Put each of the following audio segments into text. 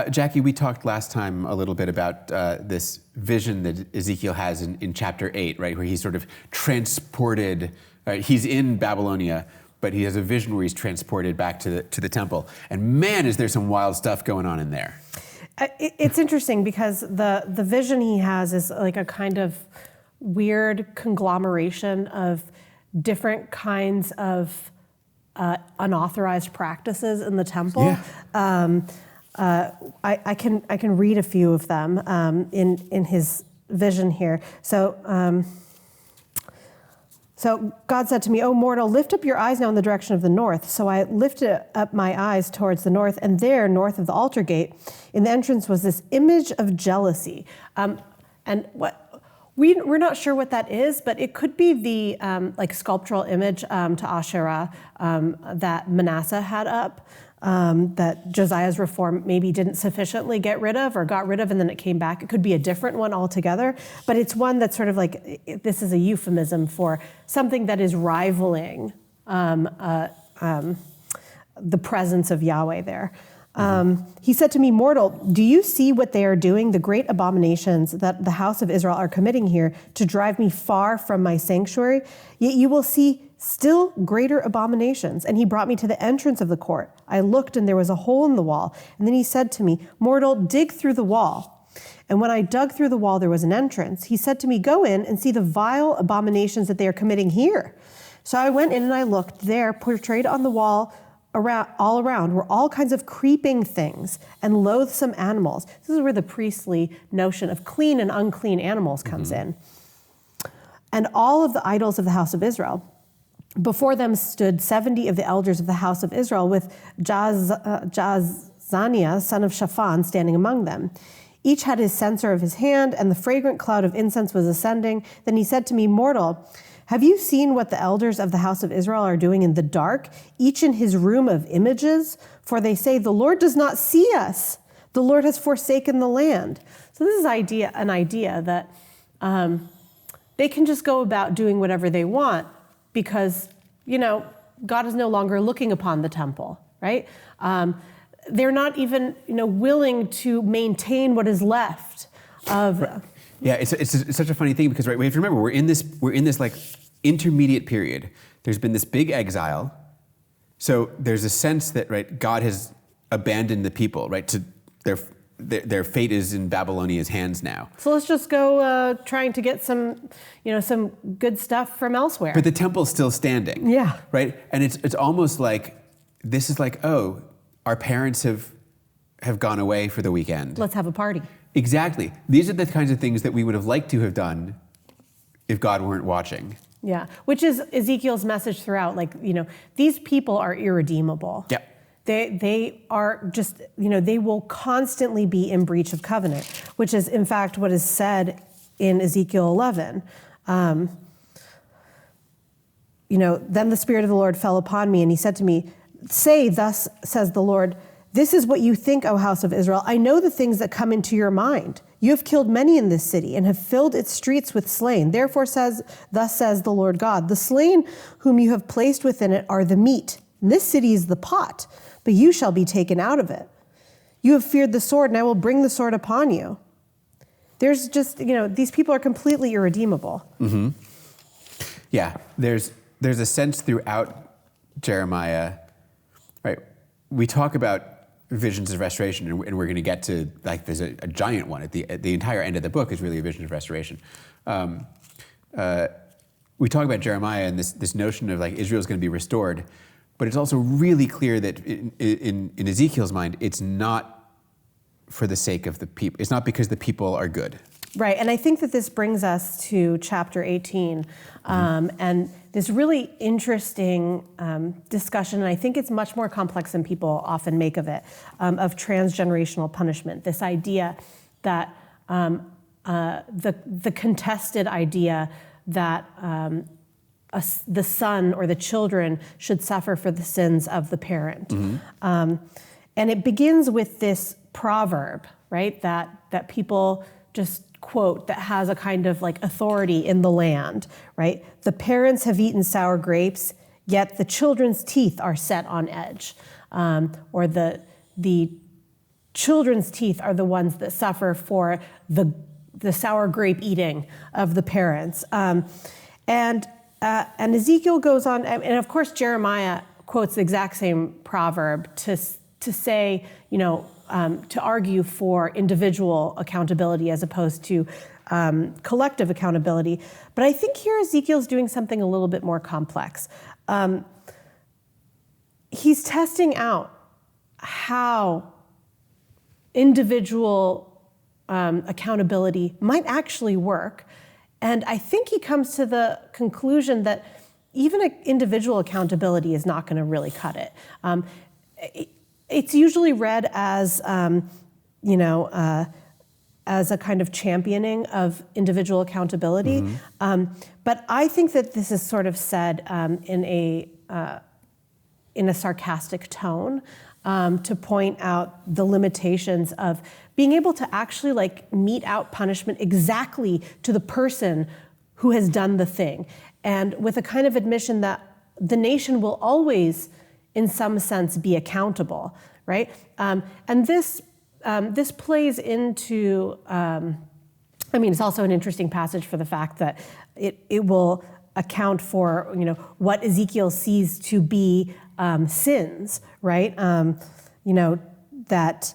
Jackie, we talked last time a little bit about this vision that Ezekiel has in chapter 8, right, where he's sort of transported, right? He's in Babylonia, but he has a vision where he's transported back to the temple. And man, is there some wild stuff going on in there. It's interesting because the vision he has is like a kind of weird conglomeration of different kinds of unauthorized practices in the temple. Yeah. I can read a few of them in his vision here. So God said to me, "O mortal, lift up your eyes now in the direction of the north." So I lifted up my eyes towards the north, and there, north of the altar gate, in the entrance was this image of jealousy. And what we're not sure what that is, but it could be the like sculptural image to Asherah that Manasseh had up. That Josiah's reform maybe didn't sufficiently get rid of or got rid of and then it came back. It could be a different one altogether, but it's one that's sort of like, this is a euphemism for something that is rivaling the presence of Yahweh there. He said to me, "Mortal, do you see what they are doing, the great abominations that the house of Israel are committing here to drive me far from my sanctuary? Yet you will see still greater abominations." And he brought me to the entrance of the court. I looked and there was a hole in the wall. And then he said to me, "Mortal, dig through the wall." And when I dug through the wall, there was an entrance. He said to me, "Go in and see the vile abominations that they are committing here." So I went in and I looked. There, portrayed on the wall all around, were all kinds of creeping things and loathsome animals. This is where the priestly notion of clean and unclean animals comes in. And all of the idols of the house of Israel. Before them stood 70 of the elders of the house of Israel, with Jaazaniah, son of Shaphan, standing among them. Each had his censer of his hand, and the fragrant cloud of incense was ascending. Then he said to me, "Mortal, have you seen what the elders of the house of Israel are doing in the dark, each in his room of images? For they say, 'The Lord does not see us. The Lord has forsaken the land.'" So this is an idea that they can just go about doing whatever they want because, God is no longer looking upon the temple, right? They're not even, willing to maintain what is left of... Right. Yeah, it's such a funny thing because, right, we have to remember, we're in this like intermediate period. There's been this big exile. So there's a sense that, right, God has abandoned the people, right, to their fate is in Babylonia's hands now. So let's just go trying to get some good stuff from elsewhere. But the temple's still standing. Yeah. Right? And it's almost like, this is like, oh, our parents have gone away for the weekend. Let's have a party. Exactly. These are the kinds of things that we would have liked to have done if God weren't watching. Yeah, which is Ezekiel's message throughout. Like, these people are irredeemable. Yeah. They are just, they will constantly be in breach of covenant, which is in fact what is said in Ezekiel 11. Then the Spirit of the Lord fell upon me and he said to me, "Say, thus says the Lord, this is what you think, O house of Israel. I know the things that come into your mind. You have killed many in this city and have filled its streets with slain. Therefore thus says the Lord God, the slain whom you have placed within it are the meat. And this city is the pot, but you shall be taken out of it. You have feared the sword, and I will bring the sword upon you." There's just, these people are completely irredeemable. Mm-hmm. Yeah, there's a sense throughout Jeremiah, right? We talk about visions of restoration, and we're going to get to, like, there's a giant one at the entire end of the book is really a vision of restoration. We talk about Jeremiah and this notion of, like, Israel's going to be restored, but it's also really clear that in Ezekiel's mind, it's not for the sake of the people. It's not because the people are good. Right, and I think that this brings us to chapter 18, and this really interesting discussion, and I think it's much more complex than people often make of it, of transgenerational punishment. This idea that the contested idea that the son or the children should suffer for the sins of the parent. And it begins with this proverb, right, that people just quote that has a kind of like authority in the land, right? "The parents have eaten sour grapes, yet the children's teeth are set on edge." Or the children's teeth are the ones that suffer for the sour grape eating of the parents. And Ezekiel goes on, and of course Jeremiah quotes the exact same proverb to say, to argue for individual accountability as opposed to collective accountability. But I think here Ezekiel's doing something a little bit more complex. He's testing out how individual accountability might actually work. And I think he comes to the conclusion that even individual accountability is not going to really cut it. It's usually read as, as a kind of championing of individual accountability. Mm-hmm. But I think that this is sort of said in a sarcastic tone to point out the limitations of being able to actually mete out punishment exactly to the person who has done the thing. And with a kind of admission that the nation will always, in some sense, be accountable, right? And this plays into, it's also an interesting passage for the fact that it will account for, what Ezekiel sees to be sins, right? That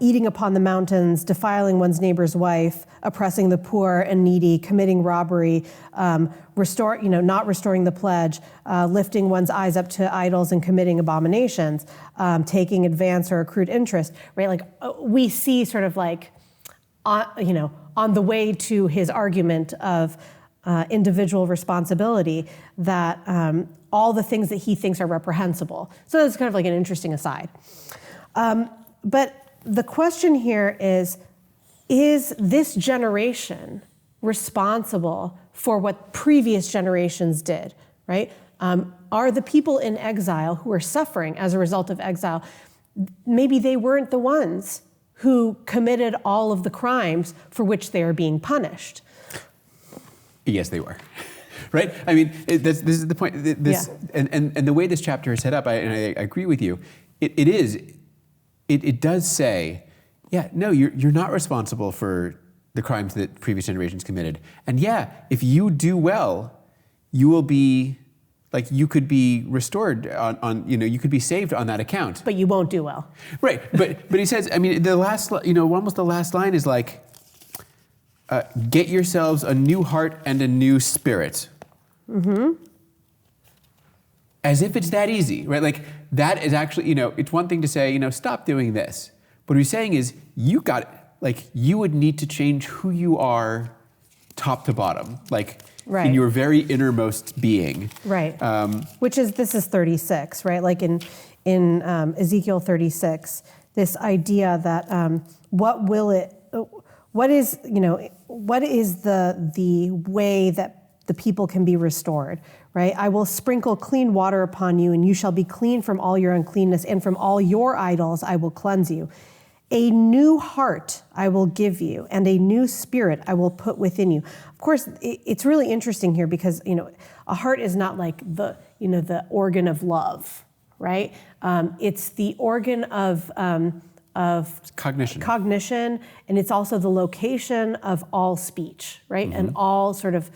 eating upon the mountains, defiling one's neighbor's wife, oppressing the poor and needy, committing robbery, not restoring the pledge, lifting one's eyes up to idols and committing abominations, taking advance or accrued interest, right? We see sort of on the way to his argument of individual responsibility that all the things that he thinks are reprehensible. So that's kind of an interesting aside. But the question here is this generation responsible for what previous generations did, right? Are the people in exile who are suffering as a result of exile, maybe they weren't the ones who committed all of the crimes for which they are being punished? Yes, they were. Right? This is the point. And the way this chapter is set up, and I agree with you, it does say, you're not responsible for the crimes that previous generations committed. And if you do well, you will be, you could be restored you could be saved on that account. But you won't do well. Right. But he says, the last, almost the last line is get yourselves a new heart and a new spirit. Mm-hmm. As if it's that easy, right? That is actually, it's one thing to say, stop doing this. But what he's saying is, you would need to change who you are top to bottom, right. In your very innermost being. Right. This is 36, right? In Ezekiel 36, this idea that what is the way that the people can be restored, right? I will sprinkle clean water upon you, and you shall be clean from all your uncleanness, and from all your idols I will cleanse you. A new heart I will give you, and a new spirit I will put within you. Of course, it's really interesting here because, a heart is not the organ of love, right? It's the organ of cognition, and it's also the location of all speech, right? Mm-hmm. And all sort of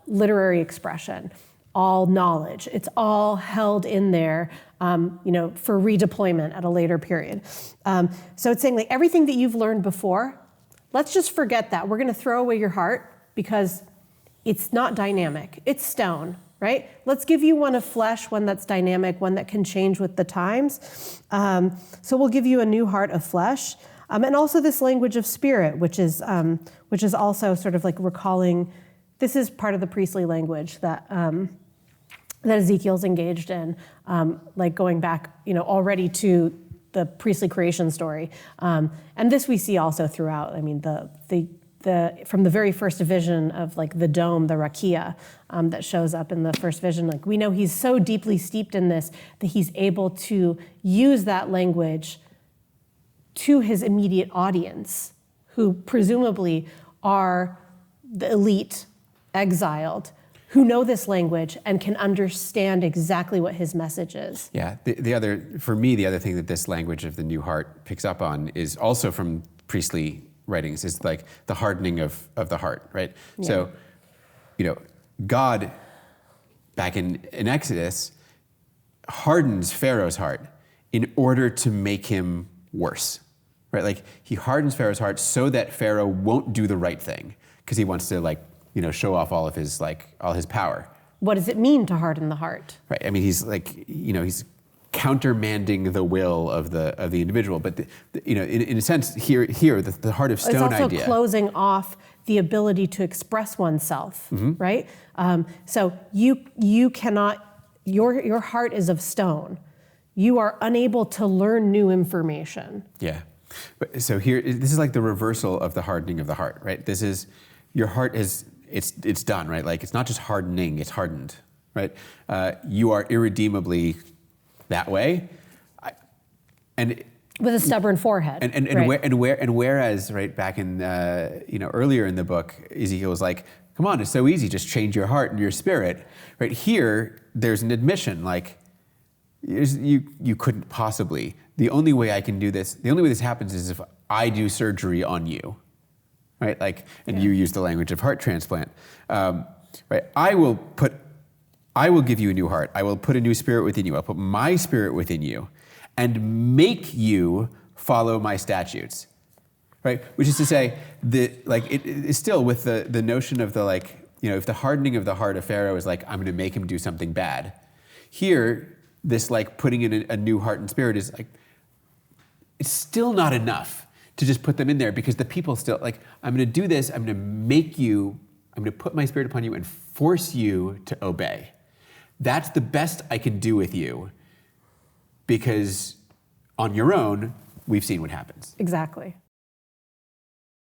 literary expression, all knowledge. It's all held in there, for redeployment at a later period. So it's saying everything that you've learned before, let's just forget that. We're going to throw away your heart because it's not dynamic. It's stone, right? Let's give you one of flesh, one that's dynamic, one that can change with the times. So we'll give you a new heart of flesh. And also this language of spirit, which is also sort of recalling, this is part of the priestly language that Ezekiel's engaged in, going back, already to the priestly creation story. And this we see also throughout. From the very first vision of the dome, the rakia, that shows up in the first vision, we know he's so deeply steeped in this that he's able to use that language to his immediate audience, who presumably are the elite exiled, who know this language and can understand exactly what his message is. Yeah, for me, the other thing that this language of the new heart picks up on is also from priestly writings, is like the hardening of the heart, right? Yeah. So, God, back in Exodus, hardens Pharaoh's heart in order to make him worse, right? Like he hardens Pharaoh's heart so that Pharaoh won't do the right thing because he wants to show off all his power. What does it mean to harden the heart? Right. I mean, he's countermanding the will of the individual. But in a sense, here the heart of stone idea. It's also closing off the ability to express oneself, right? So you cannot. Your heart is of stone. You are unable to learn new information. Yeah. So this is like the reversal of the hardening of the heart, right? This is, your heart it's done, right? Like it's not just hardening, it's hardened, right? You are irredeemably that way. With a stubborn forehead. And whereas, right, back in, earlier in the book, Ezekiel was like, come on, it's so easy, just change your heart and your spirit. Right here, there's an admission, like, you couldn't possibly. The only way I can do this, the only way this happens is if I do surgery on you, right? Like, and you use the language of heart transplant, right? I will give you a new heart. I will put a new spirit within you. I'll put my spirit within you and make you follow my statutes, right? Which is to say, it is still with the notion of if the hardening of the heart of Pharaoh is like, I'm going to make him do something bad. Here, this putting in a new heart and spirit is like, it's still not enough to just put them in there because the people still I'm going to do this. I'm going to make you. I'm going to put my spirit upon you and force you to obey. That's the best I can do with you because on your own, we've seen what happens. Exactly.